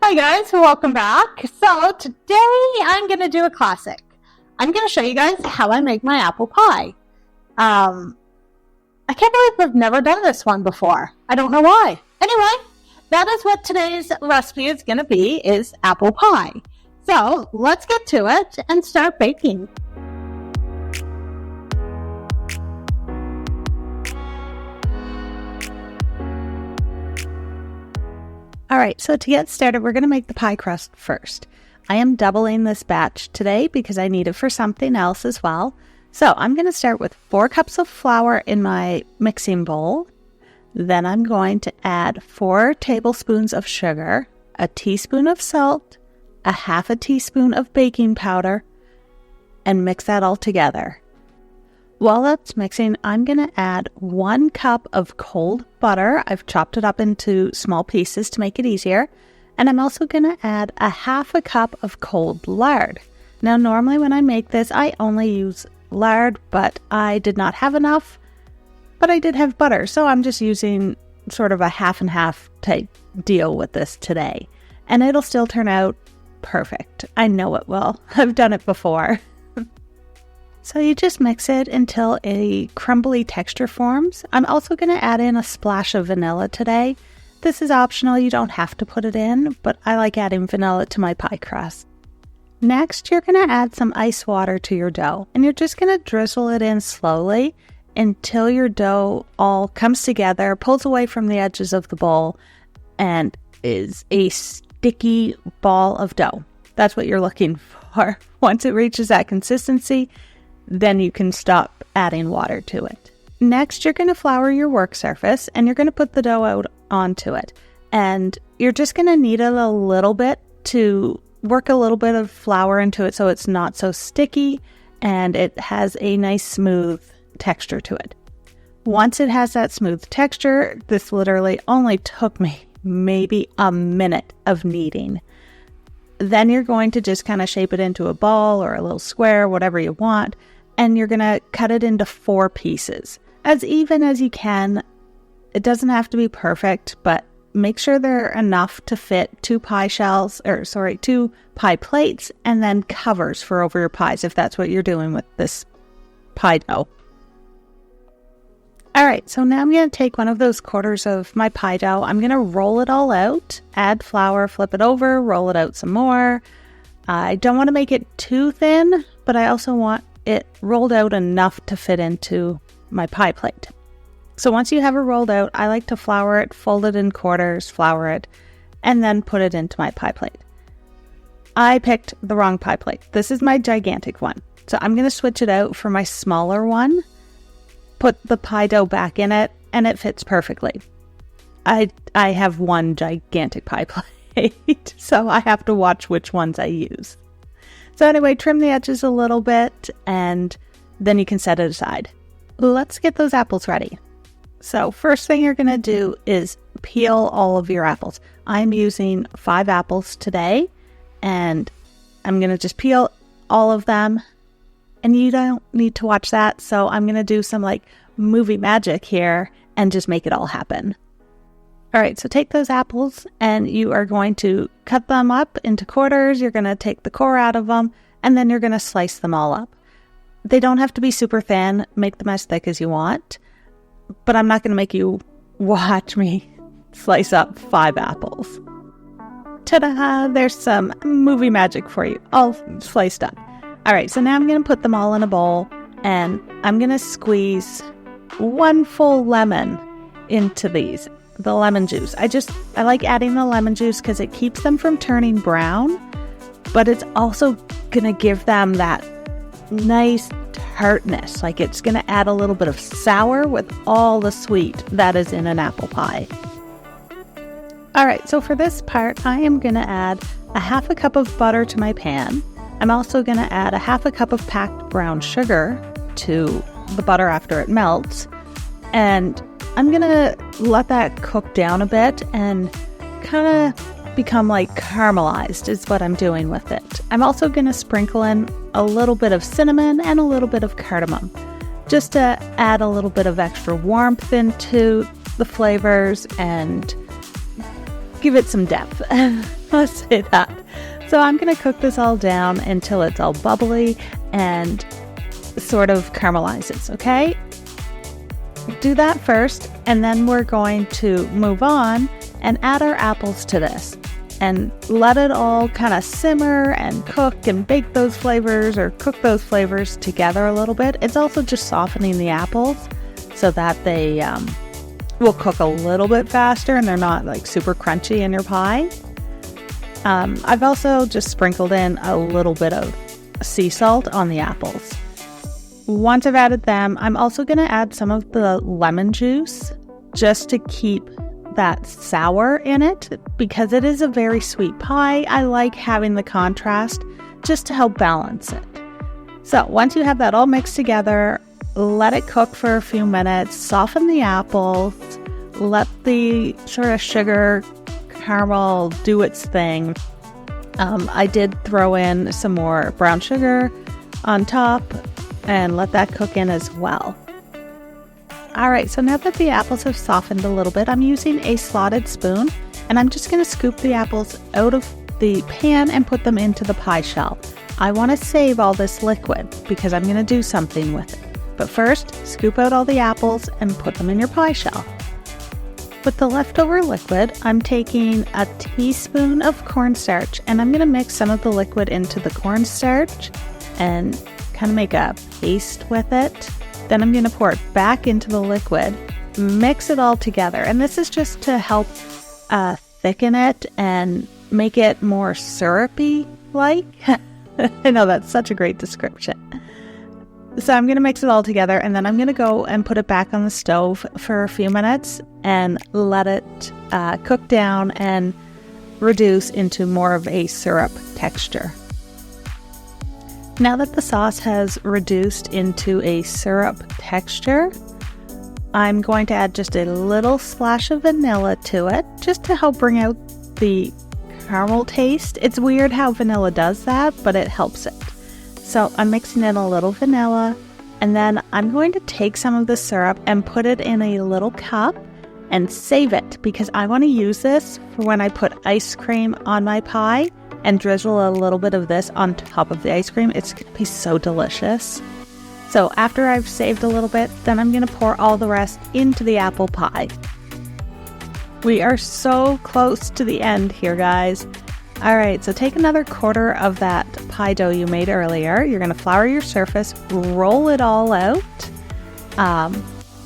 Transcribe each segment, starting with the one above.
Hi guys, welcome back. So today I'm going to do a classic. I'm going to show you guys how I make my apple pie. I can't believe I've never done this one before. I don't know why. Anyway, that is what today's recipe is going to be, is apple pie. So let's get to it and start baking. Alright, so to get started, we're going to make the pie crust first. I am doubling this batch today because I need it for something else as well. So I'm going to start with 4 cups of flour in my mixing bowl. Then I'm going to add 4 tablespoons of sugar, a teaspoon of salt, a half a teaspoon of baking powder, and mix that all together. While that's mixing, I'm going to add 1 cup of cold butter. I've chopped it up into small pieces to make it easier. And I'm also going to add a half a cup of cold lard. Now, normally when I make this, I only use lard, but I did not have enough. But I did have butter, so I'm just using sort of a half and half type deal with this today. And it'll still turn out perfect. I know it will. I've done it before. So you just mix it until a crumbly texture forms. I'm also going to add in a splash of vanilla today. This is optional, you don't have to put it in, but I like adding vanilla to my pie crust. Next, you're going to add some ice water to your dough, and you're just going to drizzle it in slowly until your dough all comes together, pulls away from the edges of the bowl, and is a sticky ball of dough. That's what you're looking for. Once it reaches that consistency, then you can stop adding water to it. Next, you're going to flour your work surface and you're going to put the dough out onto it. And you're just going to knead it a little bit to work a little bit of flour into it so it's not so sticky and it has a nice smooth texture to it. Once it has that smooth texture, this literally only took me maybe a minute of kneading. Then you're going to just kind of shape it into a ball or a little square, whatever you want. And you're going to cut it into 4 pieces, as even as you can. It doesn't have to be perfect, but make sure they're enough to fit 2 pie plates, and then covers for over your pies, if that's what you're doing with this pie dough. All right, so now I'm going to take one of those quarters of my pie dough. I'm going to roll it all out, add flour, flip it over, roll it out some more. I don't want to make it too thin, but I also want it rolled out enough to fit into my pie plate. So once you have it rolled out, I like to flour it, fold it in quarters, flour it, and then put it into my pie plate. I picked the wrong pie plate. This is my gigantic one. So I'm going to switch it out for my smaller one, put the pie dough back in it, and it fits perfectly. I have one gigantic pie plate, so I have to watch which ones I use. So anyway, trim the edges a little bit, and then you can set it aside. Let's get those apples ready. So first thing you're going to do is peel all of your apples. I'm using 5 apples today, and I'm going to just peel all of them. And you don't need to watch that, so I'm going to do some like movie magic here and just make it all happen. All right, so take those apples and you are going to cut them up into quarters. You're going to take the core out of them, and then you're going to slice them all up. They don't have to be super thin. Make them as thick as you want, but I'm not going to make you watch me slice up 5 apples. Ta-da! There's some movie magic for you, all sliced up. All right, so now I'm going to put them all in a bowl, and I'm going to squeeze 1 full lemon into these. The lemon juice. I like adding the lemon juice because it keeps them from turning brown, but it's also going to give them that nice tartness. Like it's going to add a little bit of sour with all the sweet that is in an apple pie. All right, so for this part, I am going to add a half a cup of butter to my pan. I'm also going to add a half a cup of packed brown sugar to the butter after it melts. And I'm going to let that cook down a bit and kind of become like caramelized is what I'm doing with it. I'm also going to sprinkle in a little bit of cinnamon and a little bit of cardamom just to add a little bit of extra warmth into the flavors and give it some depth. Let's say that. So I'm going to cook this all down until it's all bubbly and sort of caramelizes, okay? Do that first, and then we're going to move on and add our apples to this and let it all kind of simmer and cook and bake those flavors or cook those flavors together a little bit. It's also just softening the apples so that they will cook a little bit faster and they're not like super crunchy in your pie. I've also just sprinkled in a little bit of sea salt on the apples. Once I've added them, I'm also going to add some of the lemon juice just to keep that sour in it because it is a very sweet pie. I like having the contrast just to help balance it. So once you have that all mixed together, let it cook for a few minutes, soften the apples, let the sort of sugar caramel do its thing. I did throw in some more brown sugar on top and let that cook in as well. Alright, so now that the apples have softened a little bit, I'm using a slotted spoon and I'm just going to scoop the apples out of the pan and put them into the pie shell. I want to save all this liquid because I'm going to do something with it. But first, scoop out all the apples and put them in your pie shell. With the leftover liquid, I'm taking a teaspoon of cornstarch and I'm going to mix some of the liquid into the cornstarch and kind of make a paste with it. Then I'm going to pour it back into the liquid, mix it all together. And this is just to help thicken it and make it more syrupy-like. I know that's such a great description. So I'm going to mix it all together and then I'm going to go and put it back on the stove for a few minutes and let it cook down and reduce into more of a syrup texture. Now that the sauce has reduced into a syrup texture, I'm going to add just a little splash of vanilla to it, just to help bring out the caramel taste. It's weird how vanilla does that, but it helps it. So I'm mixing in a little vanilla, and then I'm going to take some of the syrup and put it in a little cup and save it, because I want to use this for when I put ice cream on my pie and drizzle a little bit of this on top of the ice cream. It's going to be so delicious. So after I've saved a little bit, then I'm going to pour all the rest into the apple pie. We are so close to the end here, guys. All right, so take another quarter of that pie dough you made earlier. You're going to flour your surface, roll it all out.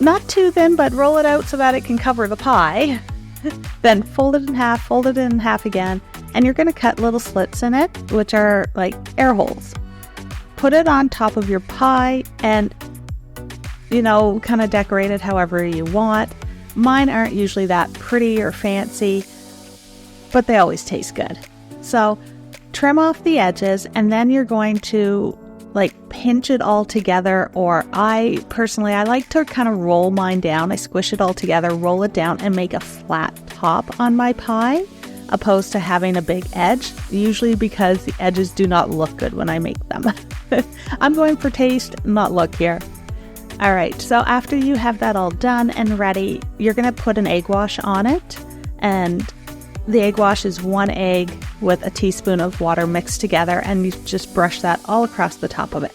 Not too thin, but roll it out so that it can cover the pie. Then fold it in half again, and you're going to cut little slits in it, which are like air holes. Put it on top of your pie and, kind of decorate it however you want. Mine aren't usually that pretty or fancy, but they always taste good. So trim off the edges, and then you're going to pinch it all together, or I like to kind of roll mine down. I squish it all together, roll it down, and make a flat top on my pie, opposed to having a big edge, usually because the edges do not look good when I make them. I'm going for taste, not look here. All right, so after you have that all done and ready, you're going to put an egg wash on it, and the egg wash is 1 egg with a teaspoon of water mixed together, and you just brush that all across the top of it.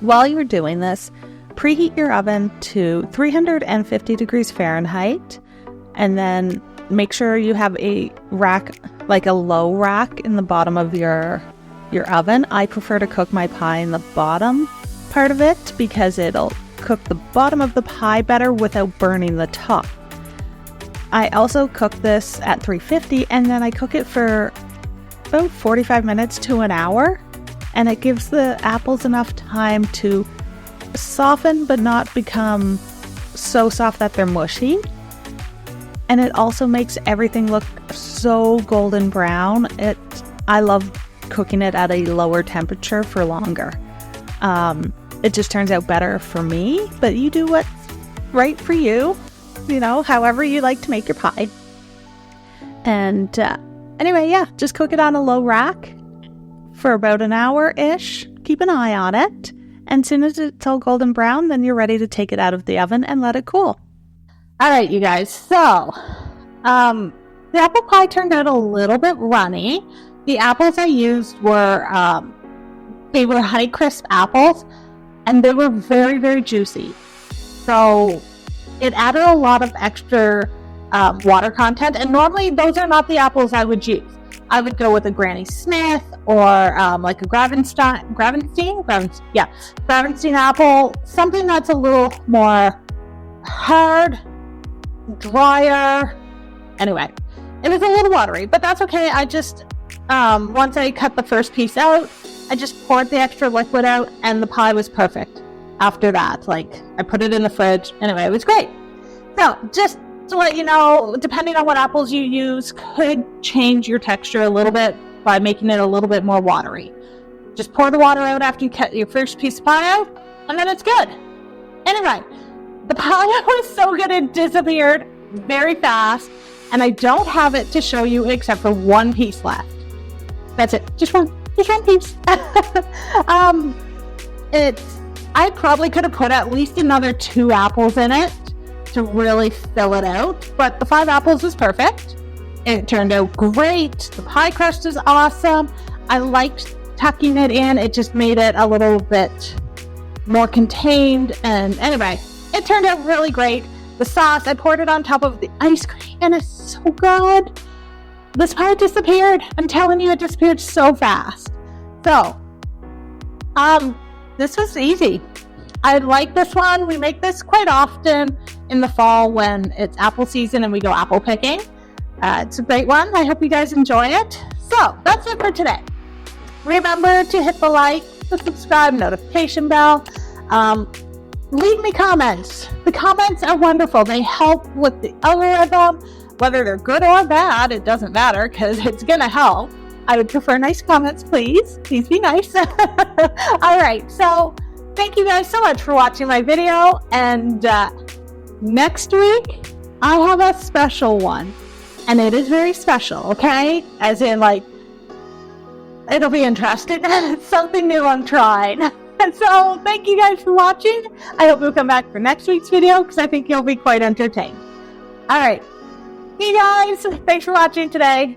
While you're doing this, preheat your oven to 350 degrees Fahrenheit, and then make sure you have a rack, like a low rack in the bottom of your oven. I prefer to cook my pie in the bottom part of it because it'll cook the bottom of the pie better without burning the top. I also cook this at 350, and then I cook it for about 45 minutes to an hour, and it gives the apples enough time to soften but not become so soft that they're mushy. And it also makes everything look so golden brown. I love cooking it at a lower temperature for longer. It just turns out better for me, but you do what's right for you. However you like to make your pie. And anyway, just cook it on a low rack for about an hour-ish. Keep an eye on it. And as soon as it's all golden brown, then you're ready to take it out of the oven and let it cool. All right, you guys. So, the apple pie turned out a little bit runny. The apples I used were, they were Honey Crisp apples, and they were very, very juicy. So it added a lot of extra water content, and normally those are not the apples I would use. I would go with a Granny Smith or like a Gravenstein apple, something that's a little more hard, drier. Anyway, it was a little watery, but that's okay. I just, once I cut the first piece out, I just poured the extra liquid out, and the pie was perfect after that. Like, I put it in the fridge. Anyway, it was great. So, just to let you know, depending on what apples you use, could change your texture a little bit by making it a little bit more watery. Just pour the water out after you cut your first piece of pie out, and then it's good. Anyway, the pie was so good it disappeared very fast, and I don't have it to show you except for one piece left. That's it. Just one piece. I probably could have put at least another 2 apples in it to really fill it out, but the 5 apples was perfect. It turned out great. The pie crust is awesome. I liked tucking it in. It just made it a little bit more contained, and anyway, it turned out really great. The sauce, I poured it on top of the ice cream, and it's so good. This pie disappeared. I'm telling you, it disappeared so fast. So, this was easy. I like this one. We make this quite often in the fall when it's apple season and we go apple picking. It's a great one. I hope you guys enjoy it. So, that's it for today. Remember to hit the like, the subscribe, notification bell. Leave me comments. The comments are wonderful. They help with the algorithm. Whether they're good or bad, it doesn't matter because it's going to help. I would prefer nice comments, please. Please be nice. All right. So thank you guys so much for watching my video. And next week, I have a special one. And it is very special, okay? As in, like, it'll be interesting. It's something new I'm trying. And so thank you guys for watching. I hope you'll come back for next week's video because I think you'll be quite entertained. All right. See you guys. Thanks for watching today.